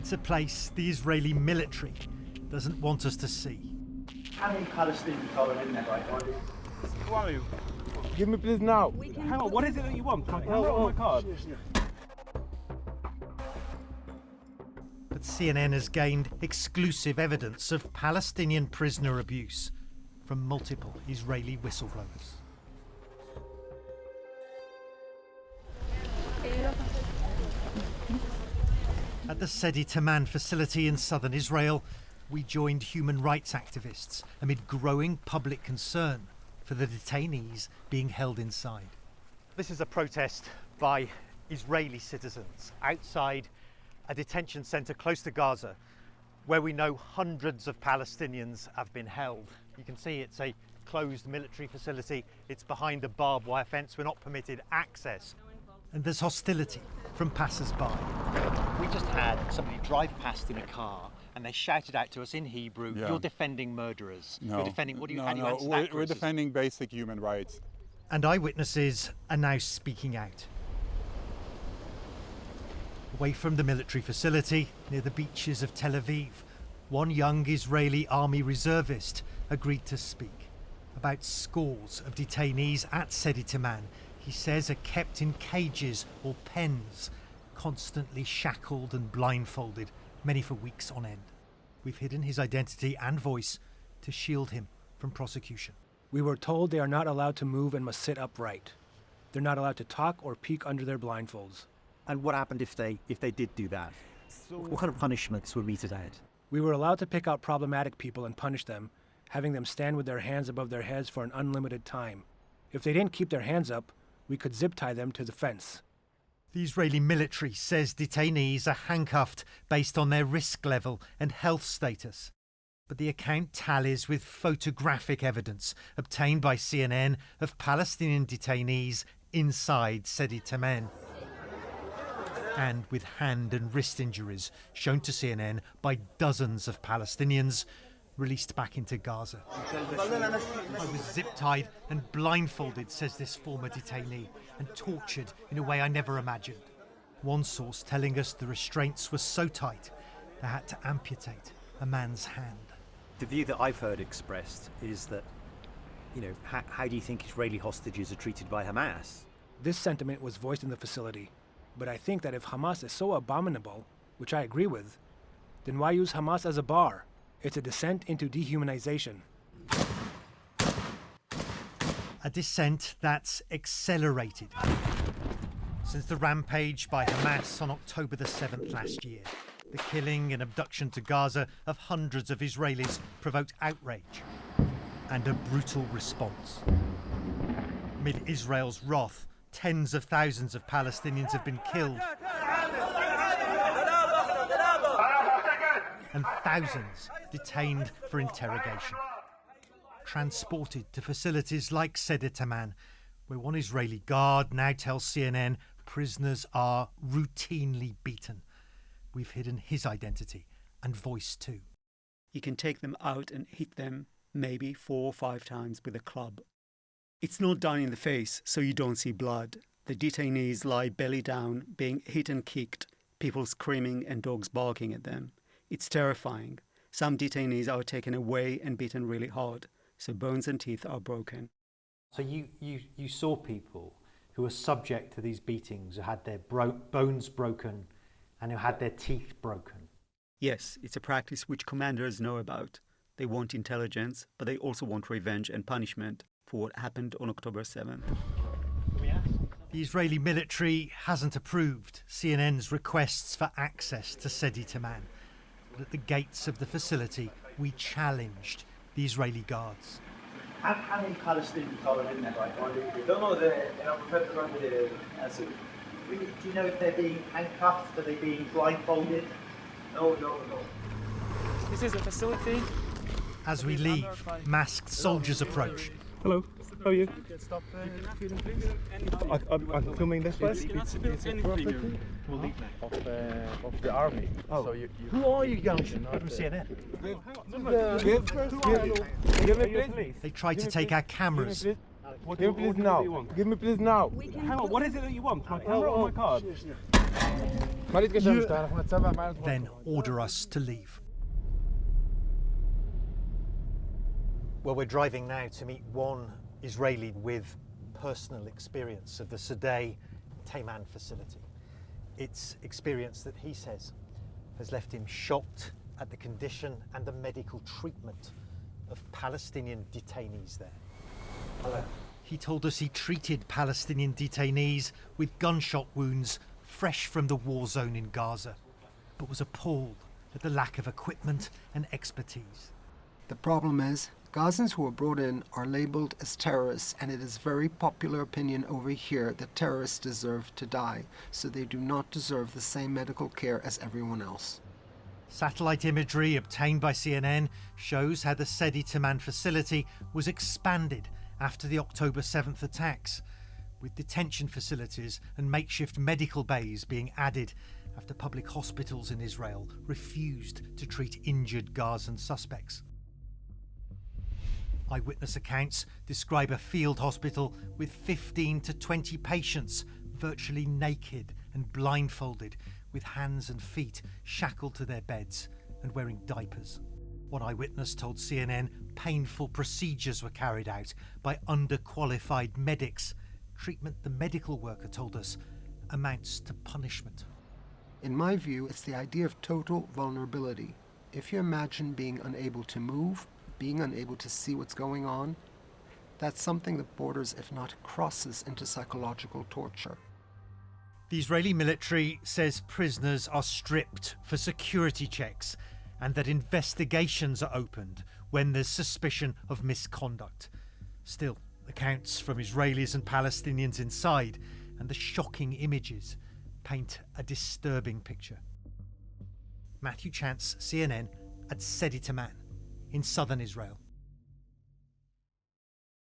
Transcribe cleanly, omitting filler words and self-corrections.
It's a place the Israeli military doesn't want us to see. How many Palestinians are in there right now? Who are you? Give me please now. Hang on, what is it that you want? Can I write on my card? But CNN has gained exclusive evidence of Palestinian prisoner abuse from multiple Israeli whistleblowers. At the Sedi Taman facility in southern Israel, we joined human rights activists amid growing public concern for the detainees being held inside. This is a protest by Israeli citizens outside a detention centre close to Gaza, where we know hundreds of Palestinians have been held. You can see it's a closed military facility. It's behind a barbed wire fence. We're not permitted access. And there's hostility from passers-by. We just had somebody drive past in a car and they shouted out to us in Hebrew, "You're defending murderers." No. You're defending, what do you, how do you No, answer that we're criticism? defending basic human rights. And eyewitnesses are now speaking out. Away from the military facility, near the beaches of Tel Aviv, one young Israeli army reservist agreed to speak about scores of detainees at Sedi Taman. He says are kept in cages or pens, constantly shackled and blindfolded, many for weeks on end. We've hidden his identity and voice to shield him from prosecution. We were told they are not allowed to move and must sit upright. They're not allowed to talk or peek under their blindfolds. And what happened if they did do that? What kind of punishments were meted out? We were allowed to pick out problematic people and punish them, having them stand with their hands above their heads for an unlimited time. If they didn't keep their hands up, we could zip tie them to the fence. The Israeli military says detainees are handcuffed based on their risk level and health status. But the account tallies with photographic evidence obtained by CNN of Palestinian detainees inside Sedi Taman, and with hand and wrist injuries shown to CNN by dozens of Palestinians released back into Gaza. I was zip-tied and blindfolded, says this former detainee, and tortured in a way I never imagined. One source telling us the restraints were so tight they had to amputate a man's hand. The view that I've heard expressed is that, how do you think Israeli hostages are treated by Hamas? This sentiment was voiced in the facility, but I think that if Hamas is so abominable, which I agree with, then why use Hamas as a bar? It's a descent into dehumanization. A descent that's accelerated since the rampage by Hamas on October the 7th last year. The killing and abduction to Gaza of hundreds of Israelis provoked outrage and a brutal response. Amid Israel's wrath, tens of thousands of Palestinians have been killed and thousands detained for interrogation, transported to facilities like Sedi Taman, where one Israeli guard now tells CNN prisoners are routinely beaten. We've hidden his identity and voice too. You can take them out and hit them maybe 4 or 5 times with a club. It's not done in the face, so you don't see blood. The detainees lie belly down, being hit and kicked, people screaming and dogs barking at them. It's terrifying. Some detainees are taken away and beaten really hard, so bones and teeth are broken. So you saw people who were subject to these beatings, who had their bones broken and who had their teeth broken? Yes, it's a practice which commanders know about. They want intelligence, but they also want revenge and punishment for what happened on October 7th. The Israeli military hasn't approved CNN's requests for access to Sedi Taman. But at the gates of the facility, we challenged the Israeli guards. How many Palestinians are in there right now? Don't know, I prefer to run with the answer. Do you know if they're being handcuffed? Are they being blindfolded? No. This is a facility. As we leave, masked soldiers approach. Hello, how are you? Stop filming, please. I'm filming this place. It's a property Of the army. Oh, So you who are you guys from CNN? give me please. They tried to take our cameras, What, Give me what please is it now. that you want? Give me please now. Hang on, what is it that you want? My camera or my card? Then order us to leave. Well, we're driving now to meet one Israeli with personal experience of the Sadeh Tayman facility. It's experience that he says has left him shocked at the condition and the medical treatment of Palestinian detainees there. Hello. He told us he treated Palestinian detainees with gunshot wounds fresh from the war zone in Gaza, but was appalled at the lack of equipment and expertise. The problem is, Gazans who are brought in are labelled as terrorists, and it is very popular opinion over here that terrorists deserve to die, so they do not deserve the same medical care as everyone else. Satellite imagery obtained by CNN shows how the Sidi Taman facility was expanded after the October 7th attacks, with detention facilities and makeshift medical bays being added after public hospitals in Israel refused to treat injured Gazan suspects. Eyewitness accounts describe a field hospital with 15 to 20 patients, virtually naked and blindfolded, with hands and feet shackled to their beds and wearing diapers. One eyewitness told CNN painful procedures were carried out by underqualified medics. Treatment the medical worker told us amounts to punishment. In my view, it's the idea of total vulnerability. If you imagine being unable to move, being unable to see what's going on, that's something that borders, if not crosses, into psychological torture. The Israeli military says prisoners are stripped for security checks and that investigations are opened when there's suspicion of misconduct. Still, accounts from Israelis and Palestinians inside and the shocking images paint a disturbing picture. Matthew Chance, CNN, at Sidi Taman in southern Israel.